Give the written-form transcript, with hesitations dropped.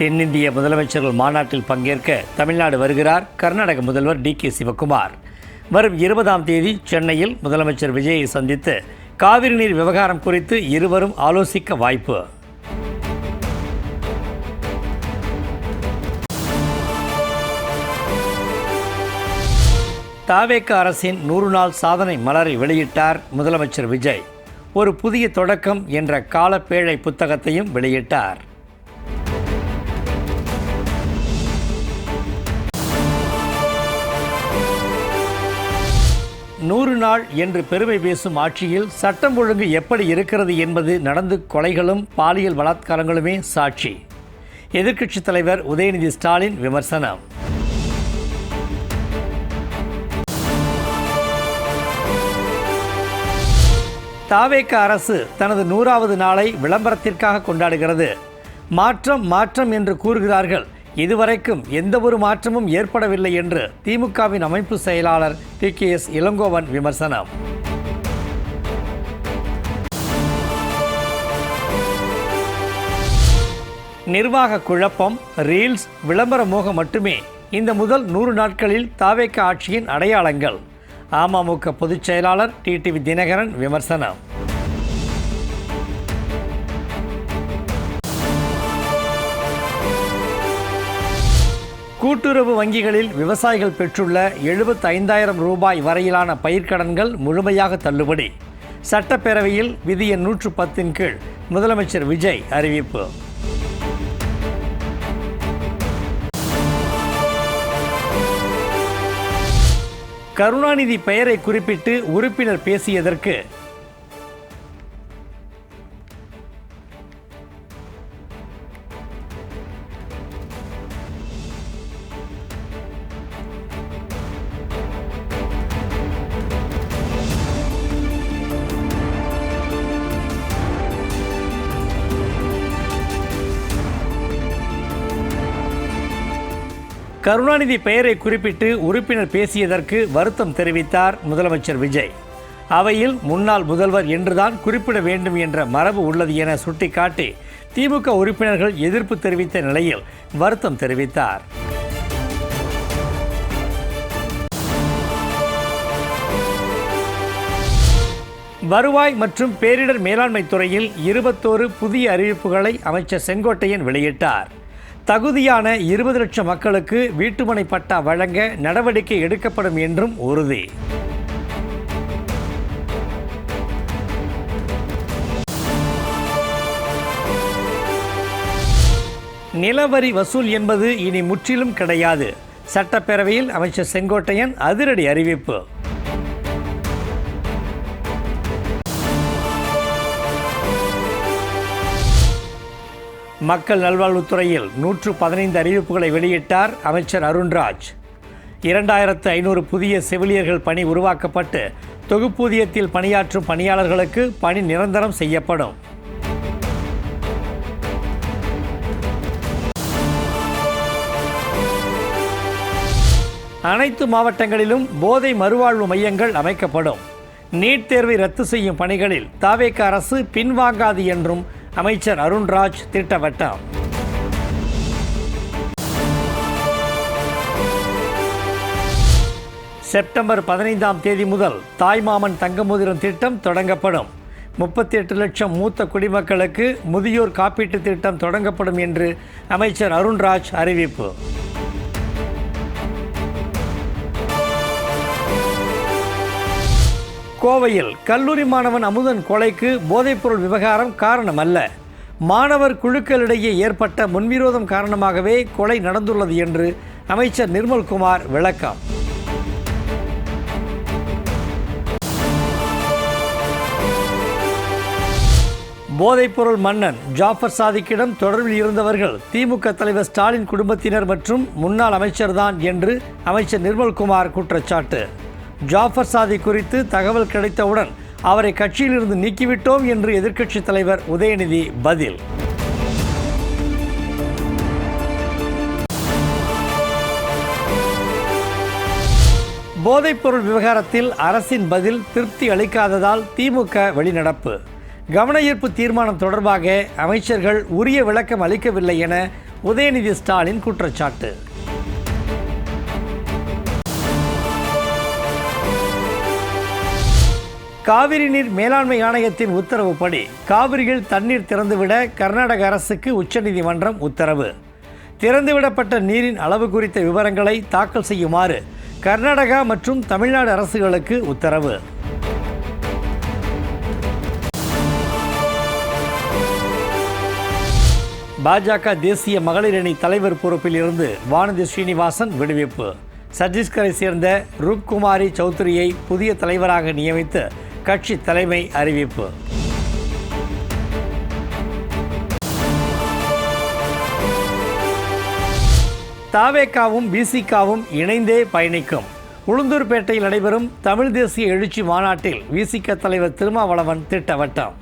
தென்னிந்திய முதலமைச்சர்கள் மாநாட்டில் பங்கேற்க தமிழ்நாடு வருகிறார் கர்நாடக முதல்வர் டி.கே. சிவக்குமார். வரும் 20ஆம் தேதி சென்னையில் முதலமைச்சர் விஜயை சந்தித்து காவிரி நீர் விவகாரம் குறித்து இருவரும் ஆலோசிக்க வாய்ப்பு. தவேக அரசின் 100 நாள் சாதனை மலரை வெளியிட்டார் முதலமைச்சர் விஜய். ஒரு புதிய தொடக்கம் என்ற காலப்பேழை புத்தகத்தையும் வெளியிட்டார். நூறு நாள் என்று பெருமை பேசும் ஆட்சியில் சட்டம் ஒழுங்கு எப்படி இருக்கிறது என்பது நடந்து கொலைகளும் பாலியல் பலாத்காரங்களுமே சாட்சி. எதிர்க்கட்சித் தலைவர் உதயநிதி ஸ்டாலின் விமர்சனம். தவேக அரசு தனது 100வது நாளை விளம்பரத்திற்காக கொண்டாடுகிறது. மாற்றம் என்று கூறுகிறார்கள். இதுவரைக்கும் எந்த ஒரு மாற்றமும் ஏற்படவில்லை என்று திமுகவின் அமைப்பு செயலாளர் டி.கே.எஸ். இளங்கோவன் விமர்சனம். நிர்வாக குழப்பம், ரீல்ஸ், விளம்பர மோகம் மட்டுமே இந்த முதல் 100 நாட்களில் தவேக ஆட்சியின் அடையாளங்கள். அமமுக பொதுச் செயலாளர் டிடிவி தினகரன் விமர்சனம். கூட்டுறவு வங்கிகளில் விவசாயிகள் பெற்றுள்ள 75,000 ரூபாய் வரையிலான பயிர்க்கடன்கள் முழுமையாக தள்ளுபடி. சட்டப்பேரவையில் விதி எண் 110 கீழ் முதலமைச்சர் விஜய் அறிவிப்பு. கருணாநிதி பெயரை குறிப்பிட்டு உறுப்பினர் பேசியதற்கு கருணாநிதி பெயரை குறிப்பிட்டு உறுப்பினர் பேசியதற்கு வருத்தம் தெரிவித்தார் முதலமைச்சர் விஜய். அவையில் முன்னாள் முதல்வர் என்றுதான் குறிப்பிட வேண்டும் என்ற மரபு உள்ளது என சுட்டிக்காட்டி திமுக உறுப்பினர்கள் எதிர்ப்பு தெரிவித்த நிலையில் வருத்தம் தெரிவித்தார். வருவாய் மற்றும் பேரிடர் மேலாண்மை துறையில் 21 புதிய அறிவிப்புகளை அமைச்சர் செங்கோட்டையன் வெளியிட்டார். தகுதியான 20 லட்சம் மக்களுக்கு வீட்டுமனை பட்டா வழங்க நடவடிக்கை எடுக்கப்படும் என்றும் உறுதி. நிலவரி வசூல் என்பது இனி முற்றிலும் கிடையாது. சட்டப்பேரவையில் அமைச்சர் செங்கோட்டையன் அதிரடி அறிவிப்பு. மக்கள் நல்வாழ்வுத்துறையில் 115 அறிவிப்புகளை வெளியிட்டார் அமைச்சர் அருண்ராஜ். 2500 புதிய செவிலியர்கள் பணி உருவாக்கப்பட்டு தொகுப்பூதியத்தில் பணியாற்றும் பணியாளர்களுக்கு பணி நிரந்தரம் செய்யப்படும். அனைத்து மாவட்டங்களிலும் போதை மறுவாழ்வு மையங்கள் அமைக்கப்படும். நீட் தேர்வை ரத்து செய்யும் பணிகளில் தவேக அரசு பின்வாங்காது என்றும் அமைச்சர் அருண்ராஜ் திட்டவட்டம். செப்டம்பர் 15ஆம் தேதி முதல் தாய்மாமன் தங்கமோதிரம் திட்டம் தொடங்கப்படும். 38 லட்சம் மூத்த குடிமக்களுக்கு முதியோர் காப்பீட்டு திட்டம் தொடங்கப்படும் என்று அமைச்சர் அருண்ராஜ் அறிவிப்பு. கோவையில் கல்லூரி மாணவன் அமுதன் கொலைக்கு போதைப்பொருள் விவகாரம் காரணம் அல்ல. மாணவர் குழுக்களிடையே ஏற்பட்ட முன்விரோதம் காரணமாகவே கொலை நடந்துள்ளது என்று அமைச்சர் நிர்மல்குமார் விளக்கம். போதைப்பொருள் மன்னன் ஜாஃபர் சாதிக்கிடம் தொடர்பில் இருந்தவர்கள் திமுக தலைவர் ஸ்டாலின் குடும்பத்தினர் மற்றும் முன்னாள் அமைச்சர்தான் என்று அமைச்சர் நிர்மல்குமார் குற்றச்சாட்டு. ஜாஃபர் சாதி குறித்து தகவல் கிடைத்தவுடன் அவரை கட்சியிலிருந்து நீக்கிவிட்டோம் என்று எதிர்க்கட்சித் தலைவர் உதயநிதி பதில். போதைப்பொருள் விவகாரத்தில் அரசின் பதில் திருப்தி அளிக்காததால் திமுக வெளிநடப்பு. கவன ஈர்ப்பு தீர்மானம் தொடர்பாக அமைச்சர்கள் உரிய விளக்கம் அளிக்கவில்லை என உதயநிதி ஸ்டாலின் குற்றச்சாட்டு. காவிரி நீர் மேலாண்மை ஆணையத்தின் உத்தரவுப்படி காவிரியில் தண்ணீர் திறந்துவிட கர்நாடக அரசுக்கு உச்சநீதிமன்றம் உத்தரவு. திறந்துவிடப்பட்ட நீரின் அளவு குறித்த விவரங்களை தாக்கல் செய்யுமாறு கர்நாடகா மற்றும் தமிழ்நாடு அரசுகளுக்கு உத்தரவு. பாஜக தேசிய மகளிர் அணி தலைவர் பொறுப்பில் இருந்து வானதி ஸ்ரீனிவாசன் விடுவிப்பு. சத்தீஸ்கரை சேர்ந்த ரூப்குமாரி சௌத்ரியை புதிய தலைவராக நியமித்து கட்சி தலைமை அறிவிப்பு. தாவேகாவும் விசிகாவும் இணைந்தே பயணிக்கும். உளுந்தூர்பேட்டையில் நடைபெறும் தமிழ் தேசிய எழுச்சி மாநாட்டில் விசிக தலைவர் திருமாவளவன் திட்டவட்டம்.